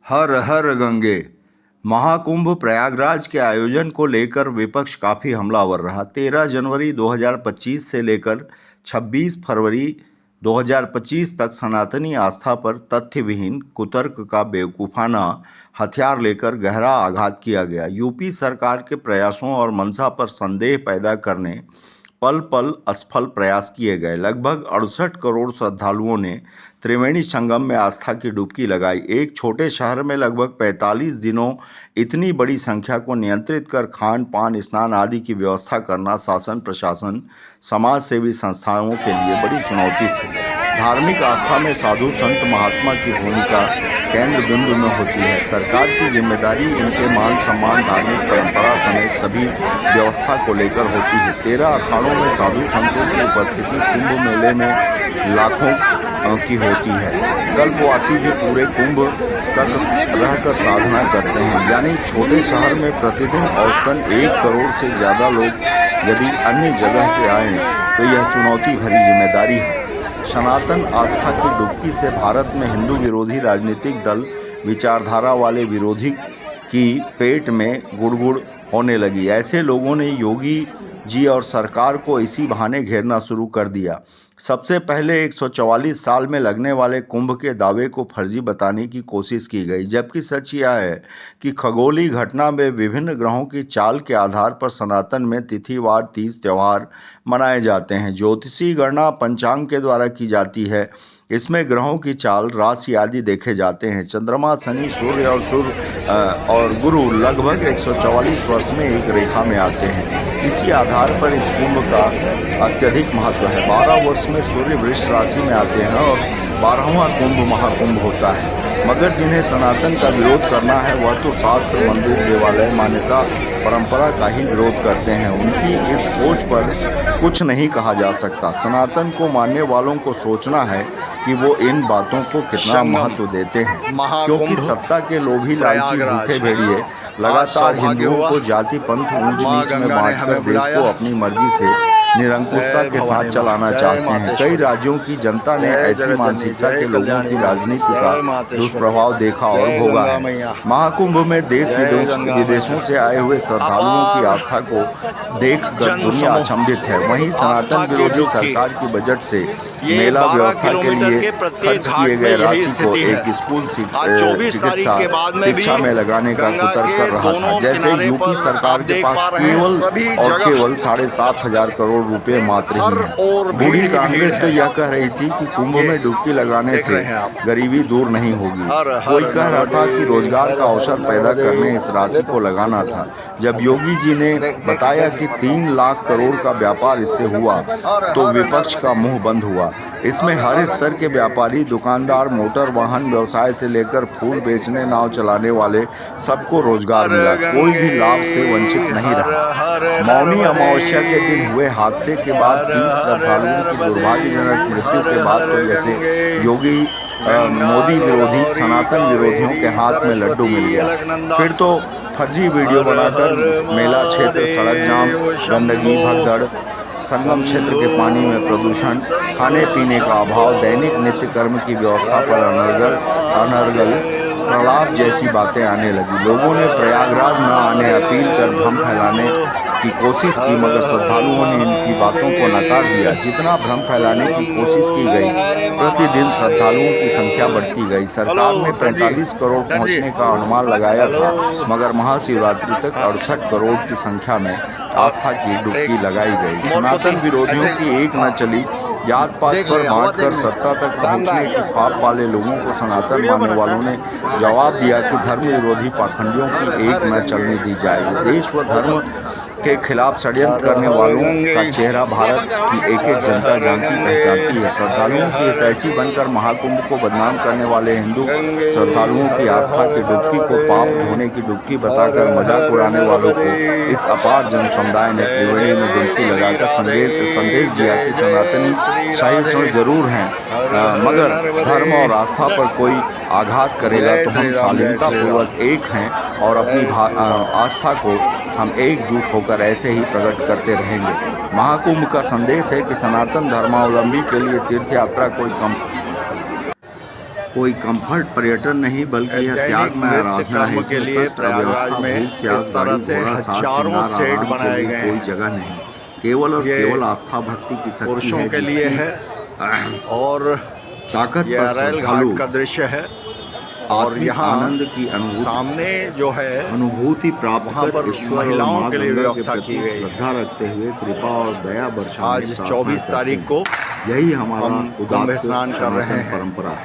हर हर गंगे। महाकुंभ प्रयागराज के आयोजन को लेकर विपक्ष काफ़ी हमलावर रहा। 13 जनवरी 2025 से लेकर 26 फरवरी 2025 तक सनातनी आस्था पर तथ्यविहीन कुतर्क का बेवकूफ़ाना हथियार लेकर गहरा आघात किया गया। यूपी सरकार के प्रयासों और मंशा पर संदेह पैदा करने पल पल असफल प्रयास किए गए। लगभग 68 करोड़ श्रद्धालुओं ने त्रिवेणी संगम में आस्था की डुबकी लगाई। एक छोटे शहर में लगभग 45 दिनों इतनी बड़ी संख्या को नियंत्रित कर खान पान स्नान आदि की व्यवस्था करना शासन प्रशासन समाज सेवी संस्थाओं के लिए बड़ी चुनौती थी। धार्मिक आस्था में साधु संत महात्मा की भूमिका केंद्र बिंदु में होती है। सरकार की जिम्मेदारी इनके मान सम्मान धार्मिक परंपरा समेत सभी व्यवस्था को लेकर होती है। 13 अखाड़ों में साधु संतों की उपस्थिति कुंभ मेले में लाखों की होती है। कल्पवासी भी पूरे कुंभ तक रहकर साधना करते हैं। यानी छोटे शहर में प्रतिदिन औसतन 1 करोड़ से ज़्यादा लोग यदि अन्य जगह से आएँ तो यह चुनौती भरी जिम्मेदारी है। सनातन आस्था की डुबकी से भारत में हिंदू विरोधी राजनीतिक दल विचारधारा वाले विरोधी की पेट में गुड़गुड़ होने लगी। ऐसे लोगों ने योगी जी और सरकार को इसी बहाने घेरना शुरू कर दिया। सबसे पहले 144 साल में लगने वाले कुंभ के दावे को फर्जी बताने की कोशिश की गई, जबकि सच यह है कि खगोलीय घटना में विभिन्न ग्रहों की चाल के आधार पर सनातन में तिथिवार तीज त्यौहार मनाए जाते हैं। ज्योतिषी गणना पंचांग के द्वारा की जाती है। इसमें ग्रहों की चाल राशि आदि देखे जाते हैं। चंद्रमा, शनि, सूर्य और गुरु लगभग 144 वर्ष में एक रेखा में आते हैं। इसी आधार पर इस कुंभ का अत्यधिक महत्व है। 12 वर्ष में सूर्य वृष राशि में आते हैं और 12वां कुंभ महाकुंभ होता है। मगर जिन्हें सनातन का विरोध करना है वह तो शास्त्र, मंदिर, देवालय, मान्यता, परंपरा का ही विरोध करते हैं। उनकी इस सोच पर कुछ नहीं कहा जा सकता। सनातन को मानने वालों को सोचना है कि वो इन बातों को कितना महत्व देते हैं, क्योंकि सत्ता के लोभी लालची भूखे भेड़िए लगातार हिंदुओं को जाति पंथ ऊंच नीच में बांटकर देश को अपनी मर्जी से निरंकुशता के साथ चलाना चाहते हैं। कई राज्यों की जनता ने ऐसी मानसिकता के लोगों की राजनीति का दुष्प्रभाव देखा और भोगा है। महाकुंभ में देश विदेशों से आए हुए श्रद्धालुओं की आस्था को देखकर दुनिया अचंभित है। वहीं सनातन विरोधी सरकार की बजट से मेला व्यवस्था के लिए खर्च किए गए राशि को एक स्कूल चिकित्सा शिक्षा में लगाने का कुतर्क कर रहा था। जैसे यूपी सरकार के पास केवल 7,500 करोड़ रुपए मात्र ही हैं। बूढ़ी कांग्रेस तो यह कह रही थी कि कुंभ में डुबकी लगाने से गरीबी दूर नहीं होगी। कोई कह रहा था कि रोजगार का अवसर पैदा करने इस राशि को लगाना था। जब योगी जी ने बताया कि 3 लाख करोड़ का व्यापार इससे हुआ तो विपक्ष का मुंह बंद हुआ। इसमें हर स्तर के व्यापारी, दुकानदार, मोटर वाहन व्यवसाय से लेकर फूल बेचने, नाव चलाने वाले सबको रोजगार मिला। कोई भी लाभ से वंचित नहीं रहा। मौनी अमावस्या के दिन हुए हादसे के बाद 30 श्रद्धालुओं की दुर्भाग्यजनक मृत्यु के बाद तो जैसे योगी मोदी विरोधी सनातन विरोधियों के हाथ में लड्डू मिल गया। फिर तो फर्जी वीडियो बनाकर मेला क्षेत्र, सड़क जाम, गंदगी, भगदड़, संगम क्षेत्र के पानी में प्रदूषण, खाने पीने का अभाव, दैनिक नित्य कर्म की व्यवस्था पर अनर्गल प्रलाप जैसी बातें आने लगी। लोगों ने प्रयागराज न आने अपील कर भ्रम फैलाने की कोशिश की, मगर श्रद्धालुओं ने इनकी बातों को नकार दिया। जितना भ्रम फैलाने की कोशिश की गई, प्रतिदिन श्रद्धालुओं की संख्या बढ़ती गई। सरकार ने 45 करोड़ पहुंचने का अनुमान लगाया था, मगर महाशिवरात्रि तक 68 करोड़ की संख्या में आस्था की डुबकी लगाई गई। सनातन विरोधियों की एक न चली। जात पात पर बांटकर सत्ता तक पहुंचने के ख्वाब वाले लोगों को सनातन मानने वालों ने जवाब दिया कि धर्म विरोधी पाखंडियों की एक न चलने दी जाएगी। देश व धर्म के खिलाफ षड्यंत्र करने वालों का चेहरा भारत की एक जनता जानती पहचानती है। श्रद्धालुओं की हितैषी बनकर महाकुंभ को बदनाम करने वाले हिंदू श्रद्धालुओं की आस्था की डुबकी को पाप धोने की डुबकी बताकर मजाक उड़ाने वालों को इस अपार जन समुदाय ने त्रिवेणी में डुबकी लगाकर संदेश दिया कि सनातनी सहिष्णु जरूर हैं, मगर धर्म और आस्था पर कोई आघात करेगा तो हम शालीनतापूर्वक एक हैं और अपनी आस्था को हम एकजुट होकर ऐसे ही प्रकट करते रहेंगे। महाकुंभ का संदेश है कि सनातन धर्मावलंबी के लिए तीर्थ यात्रा कोई कम कोई कंफर्ट पर्यटन नहीं बल्कि यह त्यागमय आराधना है। के लिए प्रयागराज में इस तरह से हजारों सेट बनाए गए कोई हैं। जगह नहीं, केवल और केवल आस्था भक्ति की शक्ति पुरुषों है के लिए है और ताकत ये पर अरैल श्रद्धालु घाट का दृश्य है। और आत्मिक यहाँ आनंद की सामने जो है अनुभूति प्राप्त वहाँ पर कर ईश्वर और महिलाओं मां के लिए गंगा के व्यवस्था प्रति की गई है। श्रद्धा रखते हुए कृपा और दया बरसाने आज 24 तारीख को यही हमारा हम कुंभ स्नान कर रहे हैं। परंपरा है।